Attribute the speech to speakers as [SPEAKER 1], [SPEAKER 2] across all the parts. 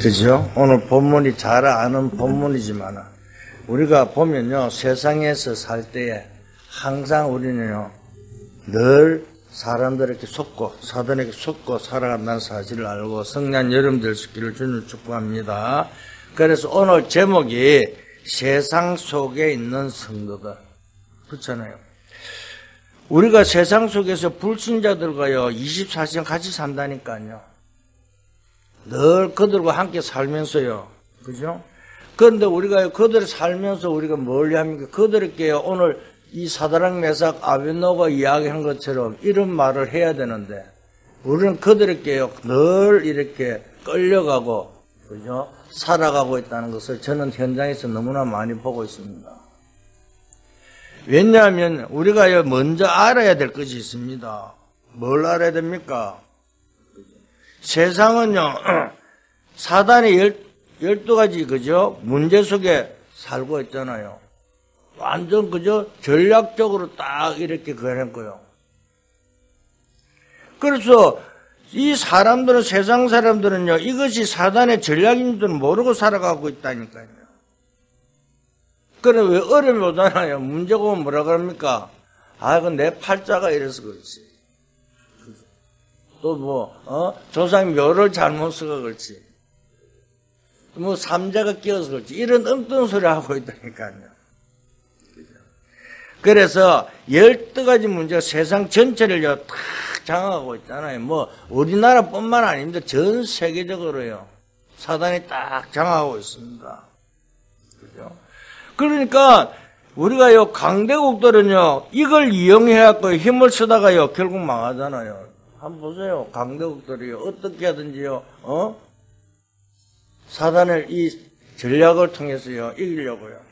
[SPEAKER 1] 그죠? 오늘 본문이 잘 아는 본문이지만 우리가 보면요, 세상에서 살 때에 항상 우리는요, 늘 사람들에게 속고 사단에게 속고 살아간다는 사실을 알고 성령 여러분들 되시기를 주님 축복합니다. 그래서 오늘 제목이 세상 속에 있는 성도들. 그렇잖아요. 우리가 세상 속에서 불신자들과요 24시간 같이 산다니까요. 늘 그들과 함께 살면서요. 그죠? 그런데 우리가 그들을 살면서 우리가 뭘 합니까? 그들에게 오늘 이 사드락 메삭 아벳네고가 이야기한 것처럼 이런 말을 해야 되는데 우리는 그들에게요 늘 이렇게 끌려가고 그죠? 살아가고 있다는 것을 저는 현장에서 너무나 많이 보고 있습니다. 왜냐하면 우리가 먼저 알아야 될 것이 있습니다. 뭘 알아야 됩니까? 세상은요 사단의 12가지 그죠? 문제 속에 살고 있잖아요. 완전 그죠? 전략적으로 딱 이렇게 그런 거예요. 그래서 이 사람들은 세상 사람들은요 이것이 사단의 전략인 줄 모르고 살아가고 있다니까요. 그래 왜 어려움이 오잖아요. 문제가 오면 뭐라 그럽니까? 아 이건 내 팔자가 이래서 그렇지. 또 뭐 조상이 묘를 잘못 써서 그렇지. 뭐 삼자가 끼어서 그렇지. 이런 엉뚱한 소리 하고 있다니까요. 그래서 12가지 문제가 세상 전체를요 다 장악하고 있잖아요. 뭐 우리나라뿐만 아닙니다. 전 세계적으로요 사단이 딱 장악하고 있습니다. 그죠? 그러니까 우리가요 강대국들은요 이걸 이용해갖고 힘을 쓰다가요 결국 망하잖아요. 한번 보세요. 강대국들이요 어떻게 하든지요 사단을 이 전략을 통해서요 이기려고요.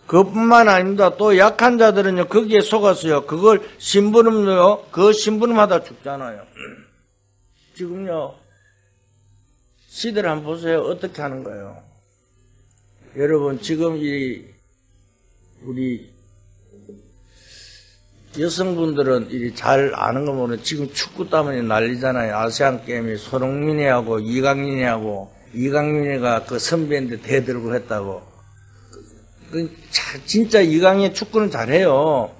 [SPEAKER 1] 그뿐만 아닙니다. 또 약한 자들은요 거기에 속아서요 그걸 심부름요 그 심부름하다 죽잖아요. 지금요 시대를 한번 보세요. 어떻게 하는 거예요? 여러분 지금 우리 여성분들은 잘 아는 거 모르는 지금 축구 때문에 난리잖아요. 아시안 게임이 손흥민이하고 이강민이가 그 선배인데 대들고 했다고. 진짜 이강인 축구는 잘해요.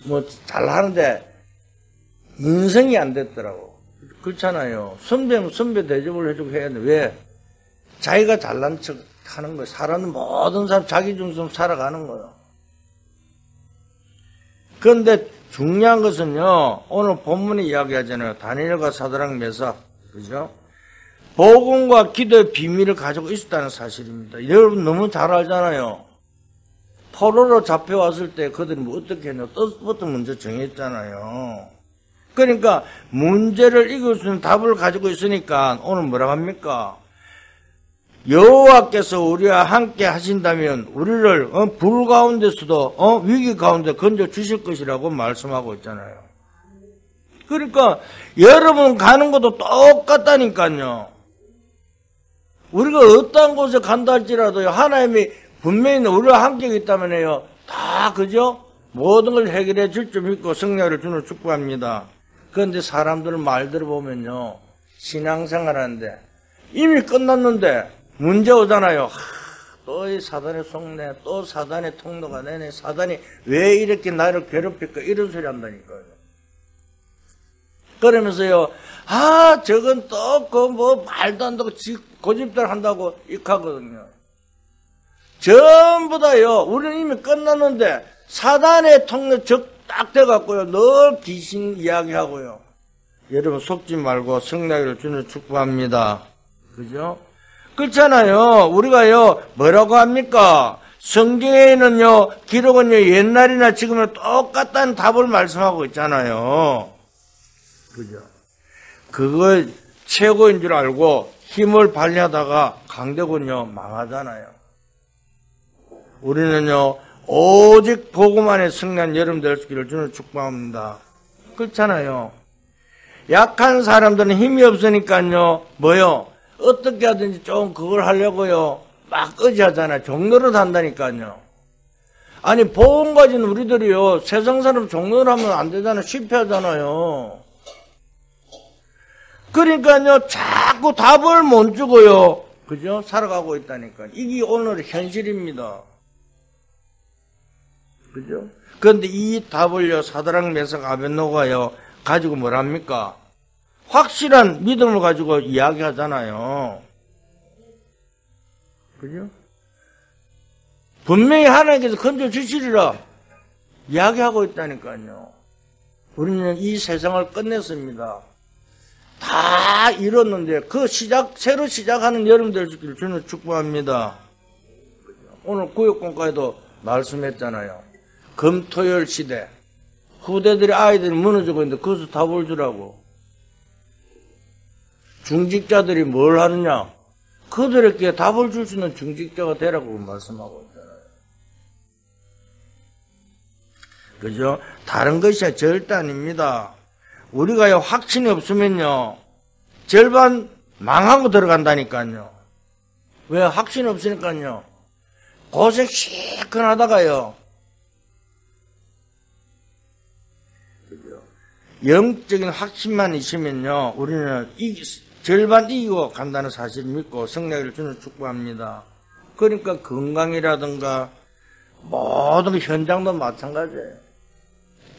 [SPEAKER 1] 뭐 잘하는데 인성이 안 됐더라고. 그렇잖아요. 선배는 선배 대접을 해주고 해야 돼. 왜? 자기가 잘난 척 하는 거예요. 사람은 모든 사람 자기 중심 살아가는 거예요. 그런데 중요한 것은요 오늘 본문이 이야기하잖아요. 다니엘과 사드락 메삭 그죠? 복음과 기도의 비밀을 가지고 있었다는 사실입니다. 여러분 너무 잘 알잖아요. 포로로 잡혀왔을 때 그들이 뭐 어떻게 했냐 뜻부터 먼저 정했잖아요. 그러니까 문제를 이길 수 있는 답을 가지고 있으니까 오늘 뭐라고 합니까? 여호와께서 우리와 함께 하신다면 우리를 불 가운데서도 위기 가운데 건져 주실 것이라고 말씀하고 있잖아요. 그러니까 여러분 가는 것도 똑같다니까요. 우리가 어떤 곳에 간다 할지라도요 하나님이 분명히 우리와 함께 있다면요 다 그죠? 모든 걸 해결해 줄 줄 믿고 성령을 주는 축복합니다. 그런데 사람들 말 들어보면요 신앙생활 하는데 이미 끝났는데 문제 오잖아요. 또 이 사단의 속내, 또 사단의 통로가 내네. 사단이 왜 이렇게 나를 괴롭힐까? 이런 소리 한다니까요. 그러면서요, 저건 또 뭐 말도 안 되고 고집들 한다고 익하거든요. 전부 다요, 우리는 이미 끝났는데 사단의 통로 딱 돼갖고요, 늘 귀신 이야기하고요. 여러분 속지 말고 성령을 주는 축복합니다. 그죠? 그렇잖아요. 우리가요 뭐라고 합니까? 성경에는요 기록은요 옛날이나 지금이나 똑같다는 답을 말씀하고 있잖아요. 그죠? 그거 최고인 줄 알고 힘을 발휘하다가 강대군요 망하잖아요. 우리는요 오직 복음 안에 승리한 여러분 될 수 있기를 주는 축복합니다. 그렇잖아요. 약한 사람들은 힘이 없으니까요 뭐요? 어떻게 하든지 좀 그걸 하려고요 막 의지하잖아요. 종노릇 한다니까요. 아니 복음 가진 우리들이요 세상 사람 종노릇 하면 안 되잖아요. 실패하잖아요. 그러니까요, 자꾸 답을 못 주고요. 그죠? 살아가고 있다니까. 이게 오늘 현실입니다. 그죠? 그런데 이 답을요, 사드락 메삭 아벳노고가요, 가지고 뭘 합니까? 확실한 믿음을 가지고 이야기하잖아요. 그죠? 분명히 하나님께서 건져주시리라 이야기하고 있다니까요. 우리는 이 세상을 끝냈습니다. 다 이뤘는데 그 새로 시작하는 여름 될 수 있기를 주는 축복합니다. 오늘 구역공과에도 말씀했잖아요. 금토열 시대. 후대들이 아이들이 무너지고 있는데 그것을 답을 주라고. 중직자들이 뭘 하느냐? 그들에게 답을 줄 수 있는 중직자가 되라고 말씀하고 있잖아요. 그죠? 다른 것이 절대 아닙니다. 우리가요, 확신이 없으면요, 절반 망하고 들어간다니까요. 왜? 확신이 없으니까요. 고생 시큰하다가요. 그죠? 영적인 확신만 있으면요, 우리는 절반 이기고 간다는 사실을 믿고 승리를 주는 축복합니다. 그러니까 건강이라든가 모든 현장도 마찬가지예요.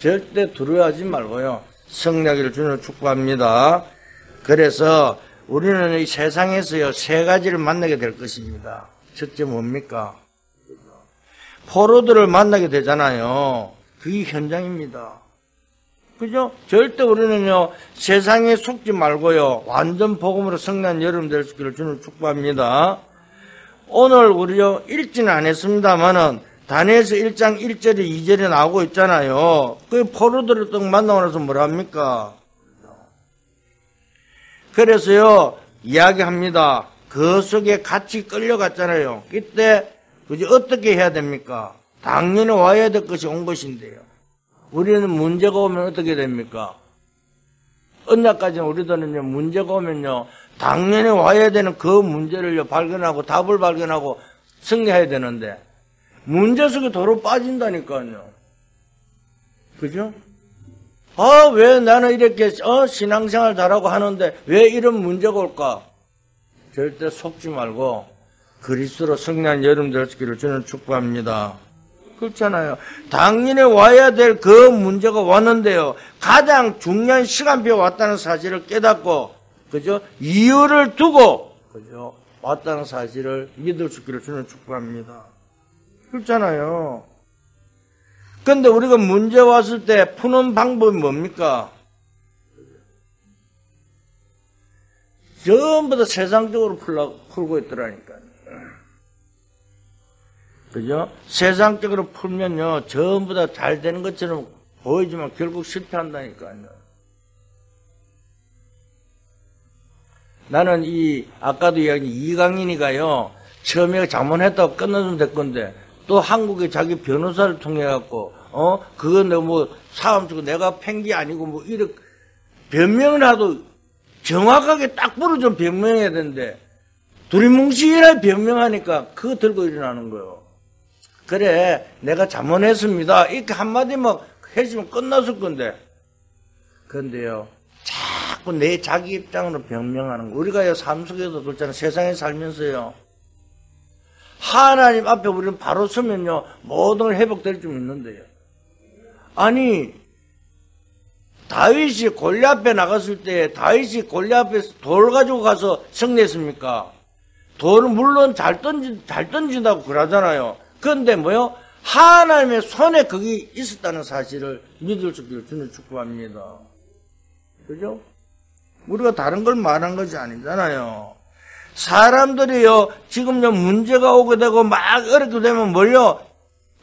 [SPEAKER 1] 절대 두려워하지 말고요. 승리를 주는 축복합니다. 그래서 우리는 이 세상에서요, 세 가지를 만나게 될 것입니다. 첫째 뭡니까? 포로들을 만나게 되잖아요. 그게 현장입니다. 그죠? 절대 우리는요, 세상에 속지 말고요, 완전 복음으로 승리한 여러분 될 수 있기를 주는 축복합니다. 오늘 우리요, 읽지는 안 했습니다만은, 다니엘서 1장 1절에 2절에 나오고 있잖아요. 그 포로들을 딱 만나고 나서 뭐랍니까? 그래서요, 이야기합니다. 그 속에 같이 끌려갔잖아요. 이때, 그죠? 어떻게 해야 됩니까? 당연히 와야 될 것이 온 것인데요. 우리는 문제가 오면 어떻게 됩니까? 언약까지는 우리들은요, 문제가 오면요, 당연히 와야 되는 그 문제를요, 발견하고 답을 발견하고 승리해야 되는데, 문제 속에 도로 빠진다니까요. 그죠? 왜 나는 이렇게, 신앙생활 잘하고 하는데 왜 이런 문제가 올까? 절대 속지 말고 그리스도로 승리한 여러분 될 수 있기를 주는 축복합니다. 그렇잖아요. 당연히 와야 될 그 문제가 왔는데요. 가장 중요한 시간표가 왔다는 사실을 깨닫고, 그죠? 이유를 두고, 그죠? 왔다는 사실을 믿을 수 있기를 주는 축복합니다. 그렇잖아요. 근데 우리가 문제 왔을 때 푸는 방법이 뭡니까? 전부 다 세상적으로 풀고 있더라니까요. 그죠? 세상적으로 풀면요, 전부 다 잘 되는 것처럼 보이지만 결국 실패한다니까요. 나는 아까도 이야기 이강인이가요, 처음에 자문했다고 끝나면 될 건데, 또 한국에 자기 변호사를 통해갖고, 그건 사람 주고 내가 팬 게 아니고 이렇게 변명을 하도 정확하게 딱 부러져 변명해야 되는데, 두리뭉실하게 변명하니까 그거 들고 일어나는 거예요. 그래, 내가 자문했습니다. 이렇게 한마디 해주면 끝났을 건데. 그런데요, 자꾸 내 자기 입장으로 변명하는 거. 우리가요, 삶 속에서 그렇잖아요. 세상에 살면서요. 하나님 앞에 우리는 바로 서면요, 모든 걸 회복될 줄 믿는데요. 아니, 다윗이 골리앗 앞에 나갔을 때, 다윗이 골리앗 앞에 돌 가지고 가서 승리했습니까? 돌은 물론 잘 던진다고 그러잖아요. 그런데 하나님의 손에 그게 있었다는 사실을 믿을 수 있기를 주는 축복합니다. 그죠? 우리가 다른 걸 말한 것이 아니잖아요. 사람들이요, 지금요, 문제가 오게 되고 막 어렵게 되면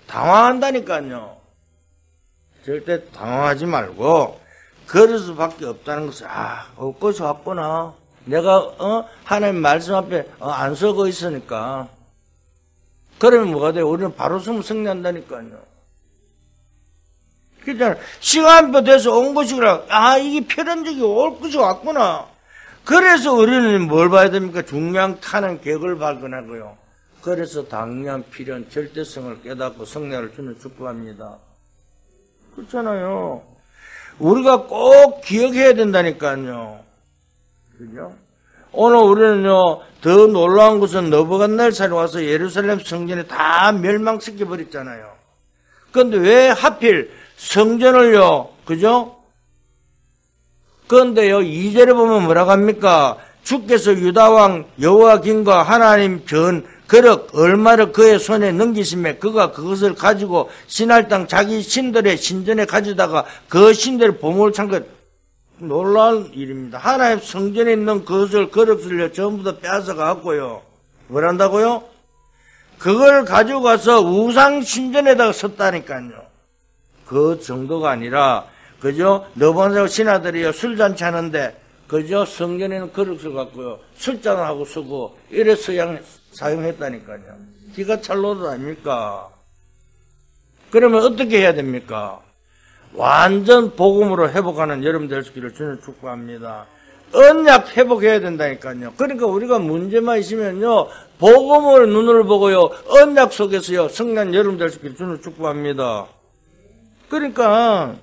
[SPEAKER 1] 당황한다니까요. 절대 당황하지 말고, 그럴 수밖에 없다는 것을, 엊것이 왔구나. 내가, 하나님 말씀 앞에 안 서고 있으니까. 그러면 뭐가 돼요? 우리는 바로 서면 승리한다니까요. 그렇잖아요. 시간표 돼서 온 것이라, 이게 필연적이 올 것이 왔구나. 그래서 우리는 뭘 봐야 됩니까? 중요한 타는 객을 발견하고요. 그래서 당연, 필연, 절대성을 깨닫고 승리를 주는 축복합니다. 그렇잖아요. 우리가 꼭 기억해야 된다니까요. 그죠? 오늘 우리는요, 더 놀라운 것은 느부갓네살이 와서 예루살렘 성전에 다 멸망시켜 버렸잖아요. 그런데 왜 하필 성전을요, 그죠? 그런데요, 2절에 보면 뭐라고 합니까? 주께서 유다왕 여호야김과 하나님 전 그릇 얼마를 그의 손에 넘기시매 그가 그것을 가지고 신할 땅 자기 신들의 신전에 가져다가 그 신들의 보물을 찬 것. 놀라운 일입니다. 하나님 성전에 있는 그것을 그릇을요 전부 다 빼앗아 갖고요. 뭘 한다고요? 그걸 가지고 가서 우상 신전에다가 섰다니까요. 그 정도가 아니라 그죠? 너번사고 신하들이요 술잔치 하는데 그죠? 성전에 있는 그릇을 갖고요 술잔하고 쓰고 이래서 사용했다니까요. 기가 찰 노릇 아닙니까? 그러면 어떻게 해야 됩니까? 완전 복음으로 회복하는 여러분 될 수 있기를 주님 축복합니다. 언약 회복해야 된다니까요. 그러니까 우리가 문제만 있으면요, 복음으로 눈을 보고요, 언약 속에서요, 성난 여러분 될 수 있기를 주님 축복합니다. 그러니까,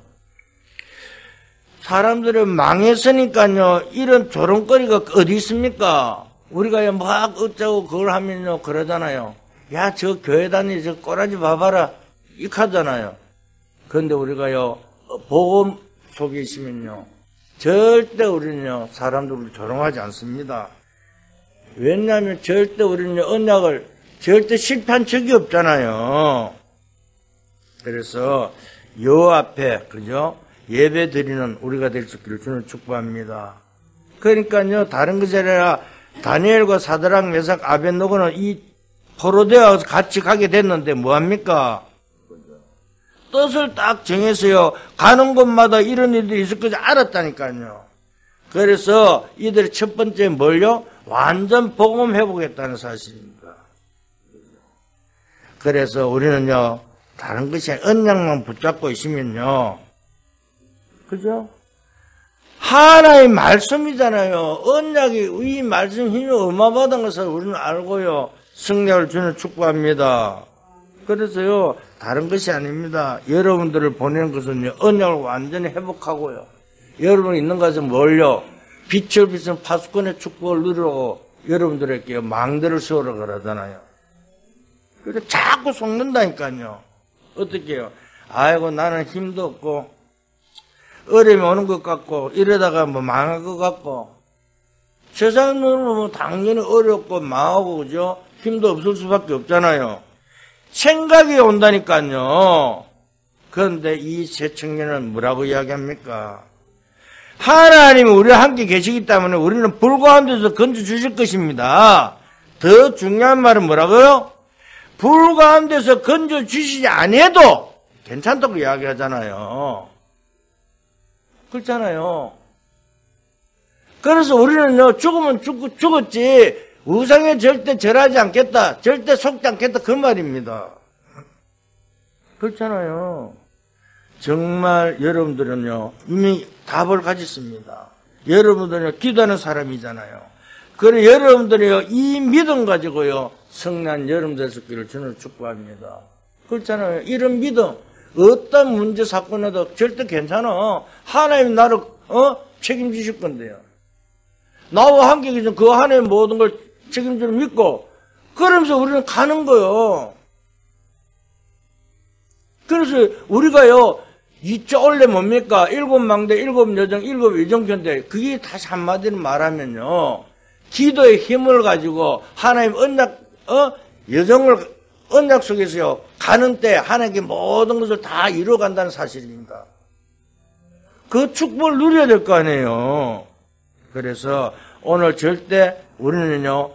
[SPEAKER 1] 사람들이 망했으니까요, 이런 조롱거리가 어디 있습니까? 우리가 막 어쩌고 그걸 하면요, 그러잖아요. 야, 저 교회 다니, 저 꼬라지 봐봐라. 이카잖아요. 그런데 우리가요, 복음 속에 있으면요, 절대 우리는요, 사람들을 조롱하지 않습니다. 왜냐하면 절대 우리는 언약을 절대 실패한 적이 없잖아요. 그래서 요 앞에, 그죠? 예배 드리는 우리가 될 수 있기를 주는 축복합니다. 그러니까요, 다른 것이 아니라 다니엘과 사드락, 메삭, 아벳노고는 이 포로되어 같이 가게 됐는데 뭐합니까? 뜻을 딱 정해서요, 가는 곳마다 이런 일들이 있을 거지 알았다니까요. 그래서 이들의 첫 번째 뭘요? 완전 복음 회복했다는 사실입니다. 그래서 우리는요, 다른 것이 아니라 언약만 붙잡고 있으면요, 그죠? 하나의 말씀이잖아요. 언약이, 이 말씀 힘이 어마어마한 것을 우리는 알고요, 승리를 주는 축복합니다. 그래서요, 다른 것이 아닙니다. 여러분들을 보내는 것은요, 언약을 완전히 회복하고요. 여러분이 있는 것은 뭘요? 빛을 비춘 파수꾼의 축복을 누리고 여러분들에게 망대를 세우라 그러잖아요. 그래서 자꾸 속는다니까요. 어떻게 해요? 아이고, 나는 힘도 없고, 어려움이 오는 것 같고, 이러다가 뭐 망할 것 같고, 세상 눈으로 보면 당연히 어렵고 망하고, 그죠? 힘도 없을 수밖에 없잖아요. 생각이 온다니까요. 그런데 이 새 청년은 뭐라고 이야기합니까? 하나님이 우리와 함께 계시기 때문에 우리는 불가한 데서 건져 주실 것입니다. 더 중요한 말은 뭐라고요? 불가한 데서 건져 주시지 않아도 괜찮다고 이야기하잖아요. 그렇잖아요. 그래서 우리는요, 죽으면 죽었지, 우상에 절대 절하지 않겠다, 절대 속지 않겠다, 그 말입니다. 그렇잖아요. 정말 여러분들은요, 이미 답을 가졌습니다. 여러분들은요, 기도하는 사람이잖아요. 그래, 여러분들이요, 이 믿음 가지고요, 성난 여러분들 되기를 저는 축복합니다. 그렇잖아요. 이런 믿음, 어떤 문제 사건에도 절대 괜찮아. 하나님 나를, 책임지실 건데요. 나와 함께 계신 그 하나님 모든 걸 책임지를 믿고, 그러면서 우리는 가는 거요. 그래서 우리가요, 이쪽 원래 뭡니까? 7망대, 7여정, 7위정편인데, 그게 다시 한마디로 말하면요, 기도의 힘을 가지고 하나님 언약 속에서요, 가는 때 하나님께 모든 것을 다 이루어간다는 사실입니다. 그 축복을 누려야 될 거 아니에요. 그래서 오늘 절대 우리는요,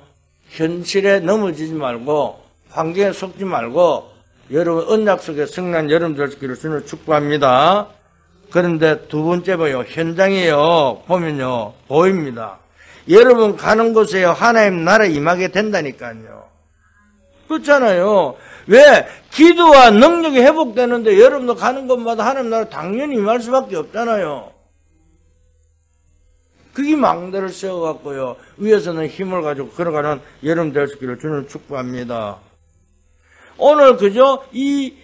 [SPEAKER 1] 현실에 넘어지지 말고, 환경에 속지 말고, 여러분 언약 속에 성난 여러분들 되기를 주는 축복합니다. 그런데 두 번째 봐요. 현장이요. 보면요. 보입니다. 여러분 가는 곳에요. 하나님 나라 임하게 된다니까요. 그렇잖아요. 왜? 기도와 능력이 회복되는데 여러분도 가는 곳마다 하나님 나라 당연히 임할 수밖에 없잖아요. 그게 망대를 세워갖고요, 위에서는 힘을 가지고 걸어가는 여러분 될 수 있기를 주는 축복합니다. 오늘 그죠? 이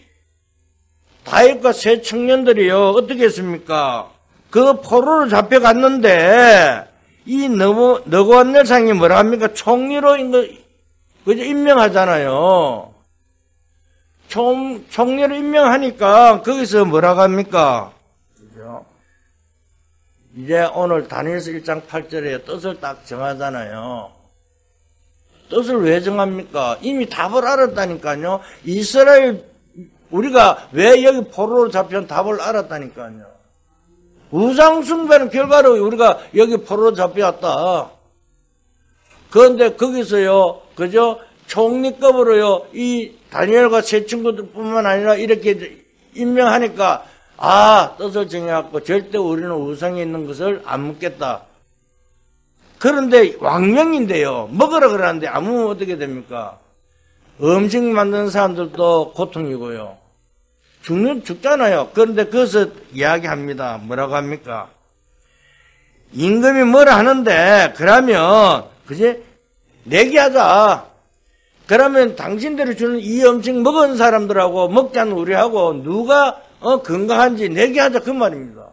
[SPEAKER 1] 다윗과 세 청년들이요, 어떻게 했습니까? 그 포로로 잡혀갔는데 이 너고한넬상이 뭐라 합니까? 총리로 그죠? 임명하잖아요. 총리로 임명하니까 거기서 뭐라고 합니까? 그죠? 이제 오늘 다니엘서 1장 8절에 뜻을 딱 정하잖아요. 뜻을 왜 정합니까? 이미 답을 알았다니까요. 이스라엘, 우리가 왜 여기 포로로 잡혀온 답을 알았다니까요. 우상숭배는 결과로 우리가 여기 포로로 잡혀왔다. 그런데 거기서요, 그죠? 총리급으로요, 이 다니엘과 세 친구들 뿐만 아니라 이렇게 임명하니까, 뜻을 정해갖고 절대 우리는 우상에 있는 것을 안 먹겠다. 그런데 왕명인데요, 먹으라 그러는데 아무 어떻게 됩니까? 음식 만드는 사람들도 고통이고요. 죽잖아요. 그런데 그것을 이야기합니다. 뭐라고 합니까? 임금이 뭐라 하는데, 그러면, 그지? 내게 하자. 그러면 당신들이 주는 이 음식 먹은 사람들하고 먹지 않는 우리하고 누가 건강한지 내게 하자. 그 말입니다.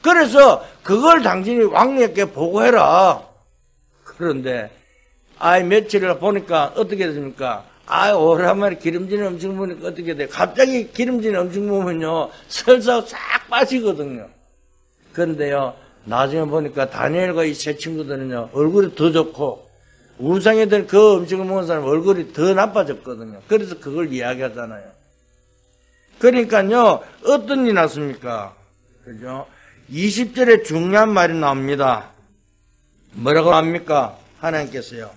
[SPEAKER 1] 그래서 그걸 당신이 왕에게 보고해라. 그런데, 며칠을 보니까 어떻게 됐습니까? 오랜만에 기름진 음식 먹으니까 어떻게 돼? 갑자기 기름진 음식 먹으면요, 설사 싹 빠지거든요. 그런데요, 나중에 보니까 다니엘과 이 세 친구들은요, 얼굴이 더 좋고, 우상에 든 그 음식을 먹은 사람 얼굴이 더 나빠졌거든요. 그래서 그걸 이야기하잖아요. 그러니까요, 어떤 일이 났습니까? 그죠? 20절에 중요한 말이 나옵니다. 뭐라고 합니까? 하나님께서요.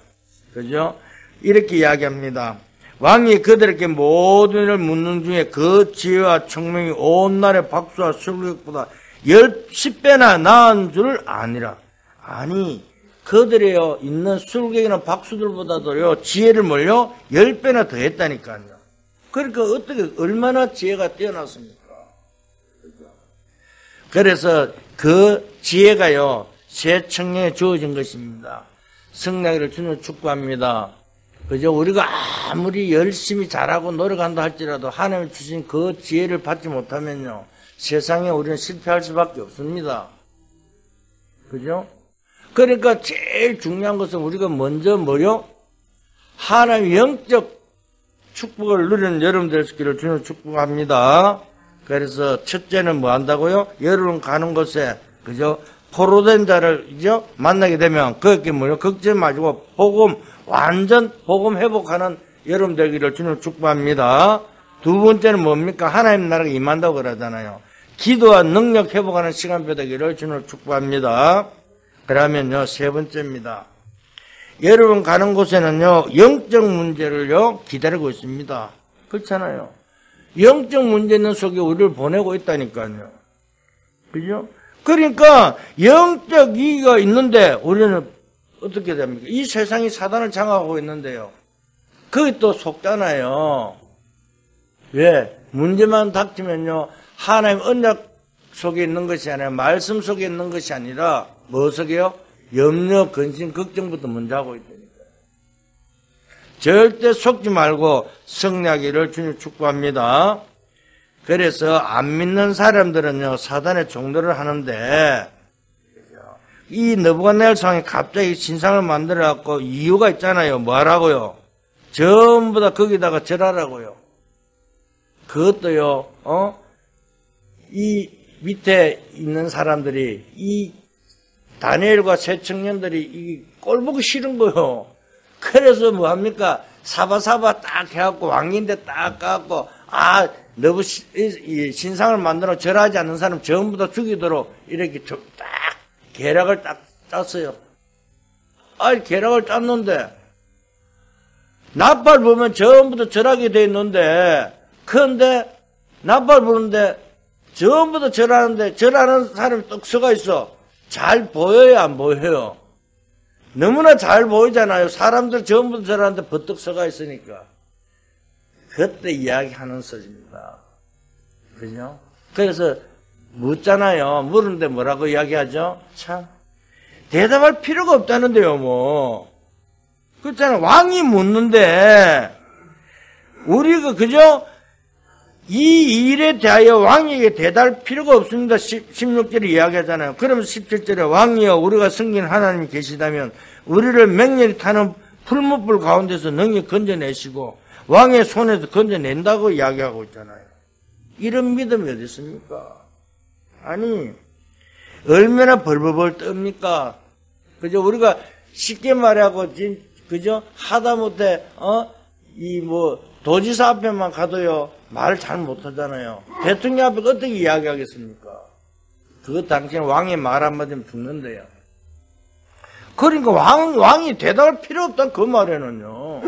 [SPEAKER 1] 그죠? 이렇게 이야기합니다. 왕이 그들에게 모든 일을 묻는 중에 그 지혜와 청명이 온 날의 박수와 술객보다 10배나 나은 줄 아니라. 아니, 그들의 있는 술객이나 박수들보다도요, 지혜를 뭘요? 10배나 더 했다니까요. 그러니까 얼마나 지혜가 뛰어났습니까? 그래서 그 지혜가요, 새 청년에 주어진 것입니다. 승리하기를 주님 축복합니다. 그죠? 우리가 아무리 열심히 잘하고 노력한다 할지라도 하나님이 주신 그 지혜를 받지 못하면요, 세상에 우리는 실패할 수밖에 없습니다. 그죠? 그러니까 제일 중요한 것은 우리가 먼저 뭐요? 하나님의 영적 축복을 누리는 여러분 될 수 있기를 주님 축복합니다. 그래서 첫째는 뭐 한다고요? 여러분 가는 곳에, 그죠? 포로된 자를, 그죠? 만나게 되면 그게 뭐요? 걱정 마시고 완전 복음 회복하는 여러분 되기를 주님 축복합니다. 두 번째는 뭡니까? 하나님 나라가 임한다고 그러잖아요. 기도와 능력 회복하는 시간표 되기를 주님 축복합니다. 그러면요, 세 번째입니다. 여러분 가는 곳에는요, 영적 문제를요, 기다리고 있습니다. 그렇잖아요. 영적 문제 있는 속에 우리를 보내고 있다니까요. 그죠? 그러니까, 영적 이익이 있는데, 우리는 어떻게 됩니까? 이 세상이 사단을 장악하고 있는데요. 거기 또 속잖아요. 왜? 문제만 닥치면요, 하나님 언약 속에 있는 것이 아니라, 말씀 속에 있는 것이 아니라, 뭐 속에요? 염려, 근심, 걱정부터 먼저 하고 있다니까요. 절대 속지 말고 승리하기를 주님 축복합니다. 그래서 안 믿는 사람들은요, 사단의 종노를 하는데, 이 느부갓네살상이 갑자기 신상을 만들어갖고 이유가 있잖아요. 뭐하라고요? 전부 다 거기다가 절하라고요. 그것도요, 이 밑에 있는 사람들이, 이 다니엘과 세 청년들이 이 꼴 보기 싫은 거요. 그래서 뭐합니까? 사바사바 딱 해갖고 왕인데 딱 까갖고, 너부 신상을 만들어 절하지 않는 사람 전부 다 죽이도록 이렇게 딱 계략을 딱 짰어요. 계략을 짰는데, 나팔 보면 전부 다 절하게 돼 있는데, 그런데, 나팔 부는데, 전부 다 절하는데, 절하는 사람이 떡 서가 있어. 잘 보여요, 안 보여요? 너무나 잘 보이잖아요. 사람들 전부 다 절하는데 버뜩 서가 있으니까. 그때 이야기하는 소리입니다. 그죠? 그래서, 묻잖아요. 물은데 뭐라고 이야기하죠? 참. 대답할 필요가 없다는데요, 뭐. 그렇잖아요. 왕이 묻는데, 우리가, 그죠? 이 일에 대하여 왕에게 대답할 필요가 없습니다. 16절에 이야기하잖아요. 그러면 17절에 왕이여 우리가 섬긴 하나님이 계시다면 우리를 맹렬히 타는 풀무불 가운데서 능히 건져내시고 왕의 손에서 건져낸다고 이야기하고 있잖아요. 이런 믿음이 어디 있습니까? 아니 얼마나 벌벌벌 떱니까? 그죠? 우리가 쉽게 말하고 그죠? 하다못해 도지사 앞에만 가도요 말을 잘 못하잖아요. 대통령 앞에 어떻게 이야기하겠습니까? 그 당시에 왕의 말 한마디면 죽는데요. 그러니까 왕이 대답할 필요 없다는 그 말에는요.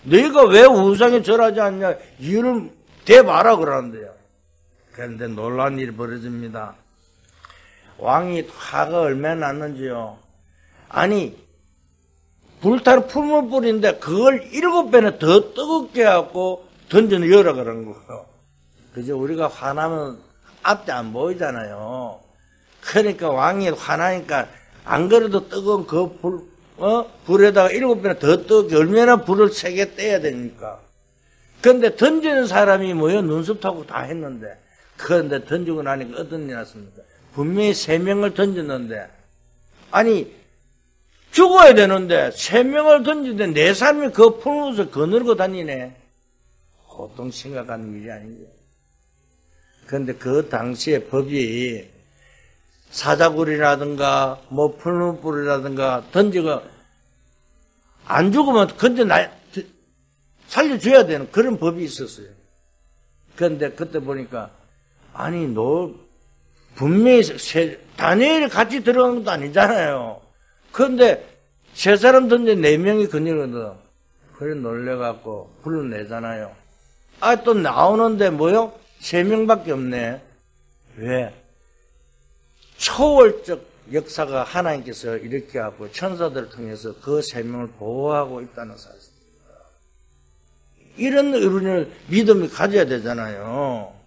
[SPEAKER 1] 너희가 왜 우상에 절하지 않냐 이유를 대봐라 그러는데요. 그런데 놀라운 일이 벌어집니다. 왕이 화가 얼마나 났는지요. 아니 불타는 풀무불인데 그걸 7배나 더 뜨겁게 하고 던져내라 그런 거예요. 그죠? 우리가 화나면 앞에 안 보이잖아요. 그러니까 왕이 화나니까 안 그래도 뜨거운 그 불에다가 7배나 더 뜨겁게 얼마나 불을 세게 떼야 되니까. 그런데 던지는 사람이 뭐예요? 눈썹 타고 다 했는데. 그런데 던지고 나니까 어떤 일이 났습니까? 분명히 3명을 던졌는데 아니 죽어야 되는데 3명을 던지는데 4사람이 그 풀무불을 거느리고 다니네. 보통 심각한 일이 아니죠. 그런데 그 당시에 법이 사자굴이라든가 풀무불이라든가 던지고 안 죽으면 살려줘야 되는 그런 법이 있었어요. 그런데 그때 보니까 아니 너 분명히 다니엘이 같이 들어간 것도 아니잖아요. 그런데 3사람 던져 4명이 건너거든. 그래 놀래갖고 불러내잖아요. 또 나오는데 뭐요? 3명밖에 없네. 왜? 초월적 역사가 하나님께서 이렇게 하고 천사들을 통해서 그 3명을 보호하고 있다는 사실입니다. 이런 우리는 믿음이 가져야 되잖아요.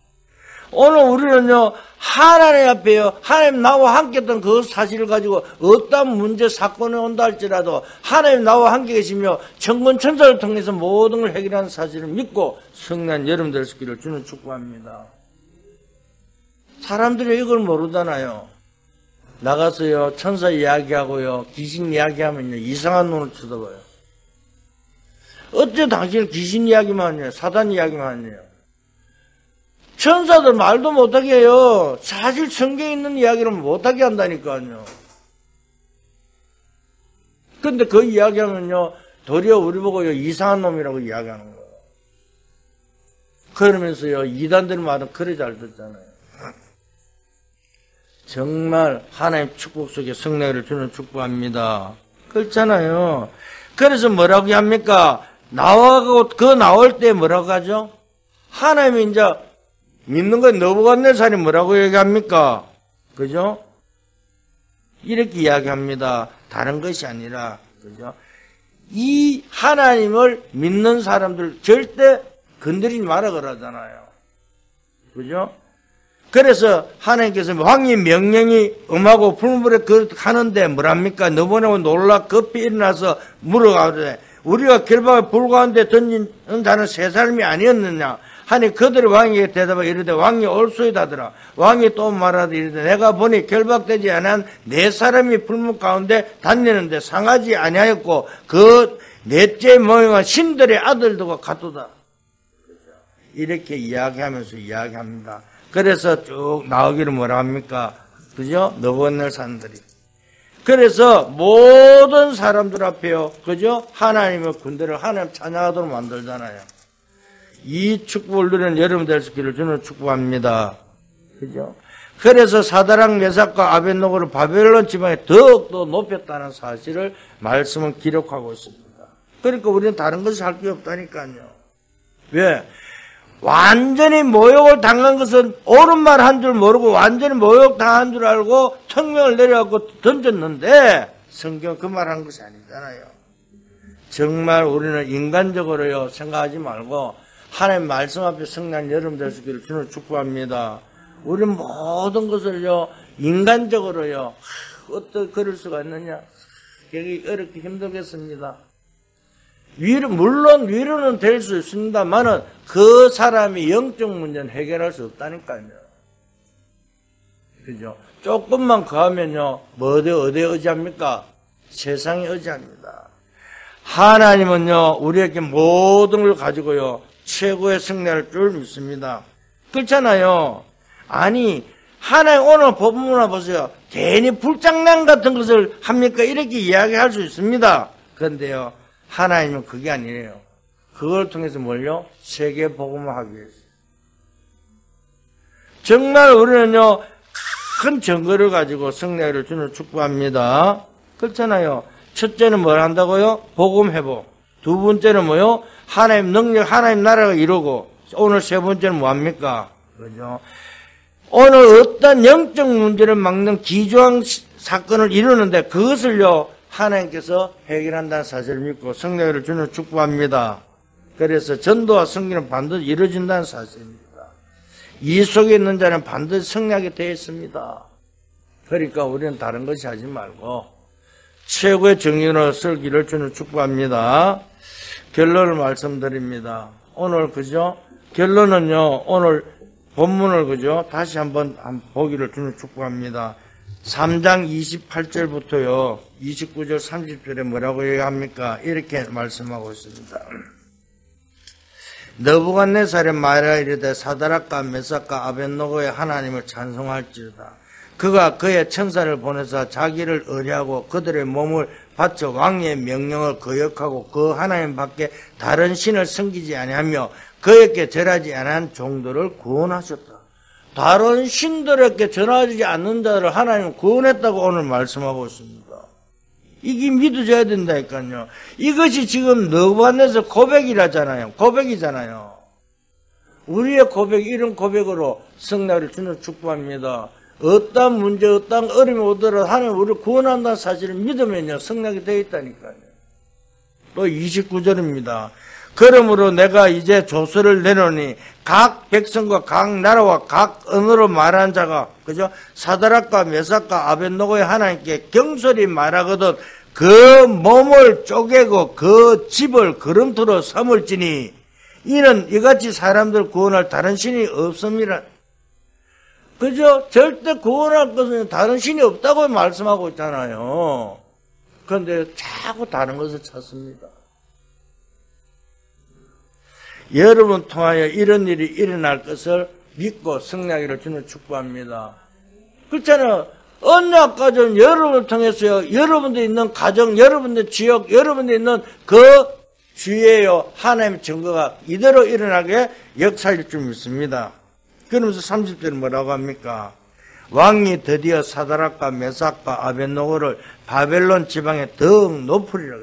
[SPEAKER 1] 오늘 우리는요, 하나님 앞에요, 하나님 나와 함께 했던 그 사실을 가지고 어떤 문제, 사건이 온다 할지라도 하나님 나와 함께 계시며 천군 천사를 통해서 모든 걸 해결하는 사실을 믿고 성난 여러분 될 수 있기를 주는 축복합니다. 사람들이 이걸 모르잖아요. 나가서요, 천사 이야기하고요, 귀신 이야기하면요, 이상한 눈을 쳐다봐요. 어째 당신은 귀신 이야기만 해요? 사단 이야기만 해요? 천사들 말도 못하게 해요. 사실 성경에 있는 이야기를 못하게 한다니까요. 근데 그 이야기하면요, 도리어 우리 보고요, 이상한 놈이라고 이야기하는 거예요. 그러면서요, 이단들 말은 그래 잘 듣잖아요. 정말 하나님 축복 속에 성례를 주는 축복합니다. 그렇잖아요. 그래서 뭐라고 합니까? 나와고 그 나올 때 뭐라고 하죠? 하나님이 이제 믿는 거 너부갓네살이 뭐라고 얘기합니까? 그죠? 이렇게 이야기합니다. 다른 것이 아니라, 그죠? 이 하나님을 믿는 사람들 절대 건드리지 마라 그러잖아요. 그죠? 그래서 하나님께서 왕의 명령이 음하고 풀무불에 하는데 뭐랍니까? 너무나 놀라 급히 일어나서 물어가되 우리가 결박에 불 가운데 던진 자는 3사람이 아니었느냐? 하니 그들의 왕에게 대답하여 이르되 왕이 올소이다 하더라. 왕이 또 말하되 이르되 내가 보니 결박되지 않은 4사람이 풀무 가운데 다니는데 상하지 아니하였고 그 넷째 모형은 신들의 아들들과 같도다. 이렇게 이야기하면서 이야기합니다. 그래서 쭉 나오기를 뭐라 합니까? 그죠? 너부갓네살들이. 그래서 모든 사람들 앞에요. 그죠? 하나님의 군대를 하나님 찬양하도록 만들잖아요. 이 축복을 누리는 여러분 될 수 있기를 주는 축복합니다. 그죠? 그래서 사드락 메삭과 아벳느고를 바벨론 지방에 더욱더 높였다는 사실을 말씀은 기록하고 있습니다. 그러니까 우리는 다른 것을 할 게 없다니까요. 왜? 완전히 모욕을 당한 것은 옳은 말 한 줄 모르고 완전히 모욕 당한 줄 알고 청명을 내려갖고 던졌는데 성경 그 말 한 것이 아니잖아요. 정말 우리는 인간적으로요 생각하지 말고 하나님 말씀 앞에 성난 여러분 될 수 있기를 주는 축복합니다. 우리는 모든 것을요 인간적으로요 어떻게 그럴 수가 있느냐? 되게 어렵게 힘들겠습니다. 물론 위로는 될 수 있습니다만은 그 사람이 영적 문제는 해결할 수 없다니까요. 그죠? 조금만 가면요, 어디에 의지합니까? 세상에 의지합니다. 하나님은요, 우리에게 모든 걸 가지고요, 최고의 승리할 줄 믿습니다. 그렇잖아요. 아니, 하나님 오늘 본문을 보세요. 괜히 불장난 같은 것을 합니까? 이렇게 이야기할 수 있습니다. 그런데요, 하나님은 그게 아니에요. 그걸 통해서 뭘요? 세계 복음을 하기 위해서. 정말 우리는요, 큰 증거를 가지고 승리를 주는 축복합니다. 그렇잖아요. 첫째는 뭘 한다고요? 복음 회복. 두 번째는 뭐요? 하나님 능력, 하나님 나라가 이루고. 오늘 세 번째는 뭐합니까? 그죠? 오늘 어떤 영적 문제를 막는 기조한 사건을 이루는데 그것을요, 하나님께서 해결한다는 사실을 믿고 승리를 주는 축복합니다. 그래서 전도와 승리는 반드시 이루어진다는 사실입니다. 이 속에 있는 자는 반드시 승리하게 되어 있습니다. 그러니까 우리는 다른 것이 하지 말고 최고의 정의로 설기를 주는 축복합니다. 결론을 말씀드립니다. 오늘 그죠? 결론은요, 오늘 본문을 그죠? 다시 한번 보기를 주는 축복합니다. 3장 28절부터요, 29절 30절에 뭐라고 얘기합니까? 이렇게 말씀하고 있습니다. 느부갓네살의 말하여 이르되 사드락과 메삭과 아벳느고의 하나님을 찬송할지어다. 그가 그의 천사를 보내사 자기를 의뢰하고 그들의 몸을 바쳐 왕의 명령을 거역하고 그 하나님 밖에 다른 신을 섬기지 아니하며 그에게 절하지 않은 종들을 구원하셨다. 다른 신들에게 절하지 않는 자를 하나님 구원했다고 오늘 말씀하고 있습니다. 이게 믿어져야 된다니까요. 이것이 지금 느부갓네살 고백이라잖아요. 고백이잖아요. 우리의 고백, 이런 고백으로 승리를 주는 축복합니다. 어떤 문제, 어떤 어려움이 오더라도 하나님 우리를 구원한다는 사실을 믿으면요, 승리하게 되어 있다니까요. 또 29절입니다. 그러므로 내가 이제 조서를 내놓으니 각 백성과 각 나라와 각 언어로 말하는 자가, 그죠? 사드락과 메삭과 아벳느고의 하나님께 경솔히 말하거든 그 몸을 쪼개고 그 집을 걸음토로 삼을지니 이는 이같이 사람들 구원할 다른 신이 없습니다. 그죠? 절대 구원할 것은 다른 신이 없다고 말씀하고 있잖아요. 그런데 자꾸 다른 것을 찾습니다. 여러분 통하여 이런 일이 일어날 것을 믿고 승리하기를 주는 축복합니다. 그렇잖아요. 언약 가정 여러분을 통해서요, 여러분들 있는 가정, 여러분들 지역, 여러분들 있는 그 주위에요, 하나님의 증거가 이대로 일어나게 역사일 줄 믿습니다. 그러면서 30절은 뭐라고 합니까? 왕이 드디어 사드락과 메삭과 아벳느고를 바벨론 지방에 더욱 높으리라.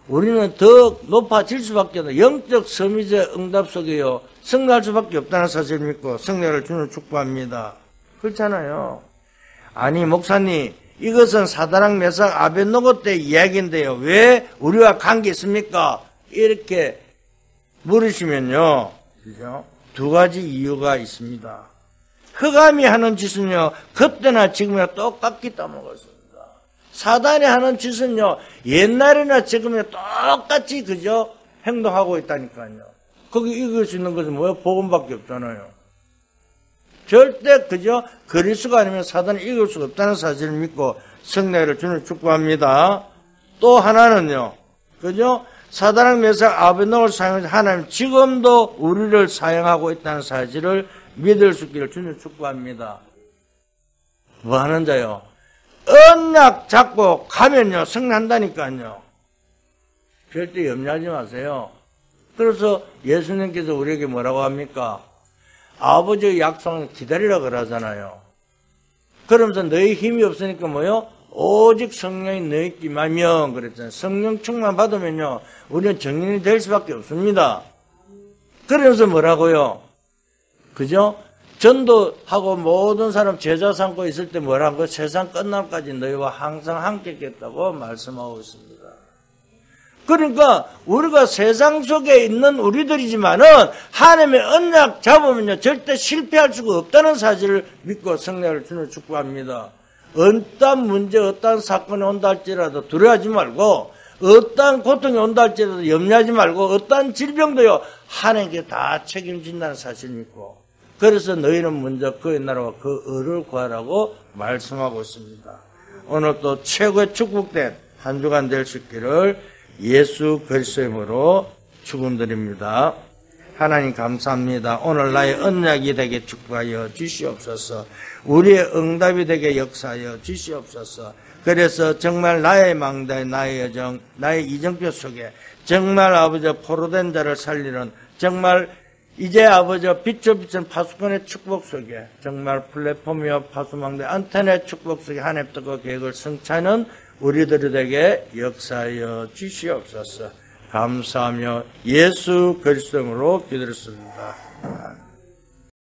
[SPEAKER 1] 우리는 더 높아질 수밖에 없다. 영적 서미제 응답 속에요, 승리할 수밖에 없다는 사실을 믿고 승리를 주는 축복합니다. 그렇잖아요. 아니 목사님, 이것은 사드락 메삭 아벳느고 때 이야기인데요, 왜 우리와 관계 있습니까? 이렇게 물으시면요, 그죠? 두 가지 이유가 있습니다. 흑암이 하는 짓은요, 그때나 지금이나 똑같기 때문에 그렇습니다. 사단이 하는 짓은요, 옛날이나 지금이나 똑같이 그죠? 행동하고 있다니까요. 거기 읽을 수 있는 것은 뭐예요? 복음밖에 없잖아요. 절대 그죠? 그리스도가 아니면 사단이 이길 수가 없다는 사실을 믿고 승리를 주는 축복합니다. 또 하나는요, 그죠? 사드락 메삭 아벳느고를 사용해서 하나님 지금도 우리를 사용하고 있다는 사실을 믿을 수 있기를 주는 축복합니다. 뭐 하는 자요? 언약 잡고 가면요, 승리한다니까요. 절대 염려하지 마세요. 그래서 예수님께서 우리에게 뭐라고 합니까? 아버지의 약속을 기다리라 그러잖아요. 그러면서 너희 힘이 없으니까 뭐요? 오직 성령이 너희 있기만면 그랬잖아요. 성령 충만 받으면요, 우리는 정인이 될 수밖에 없습니다. 그러면서 뭐라고요? 그죠? 전도하고 모든 사람 제자 삼고 있을 때 뭐라고? 세상 끝날까지 너희와 항상 함께 있겠다고 말씀하고 있습니다. 그러니까 우리가 세상 속에 있는 우리들이지만은 하나님의 언약 잡으면요, 절대 실패할 수가 없다는 사실을 믿고 승리를 주는 축복합니다. 어떤 문제, 어떤 사건이 온다 할지라도 두려워하지 말고 어떠한 고통이 온다 할지라도 염려하지 말고 어떠한 질병도요 하나님께 다 책임진다는 사실을 믿고 그래서 너희는 먼저 그의 나라와 그 의를 구하라고 말씀하고 있습니다. 오늘 또 최고의 축복된 한 주간 될 수 있기를 예수 그리스도의 이름으로 축원드립니다. 하나님 감사합니다. 오늘 나의 언약이 되게 축복하여 주시옵소서. 우리의 응답이 되게 역사하여 주시옵소서. 그래서 정말 나의 망대, 나의 여정, 나의 이정표 속에 정말 아버지 포로된 자를 살리는 정말 이제 아버지 빛을 비춘 파수꾼의 축복 속에 정말 플랫폼이와 파수망대 안테나의 축복 속에 하나님 뜻과 계획을 성취하는 우리들이 되게 역사하여 주시옵소서. 감사하며 예수 그리스도로 기도했습니다.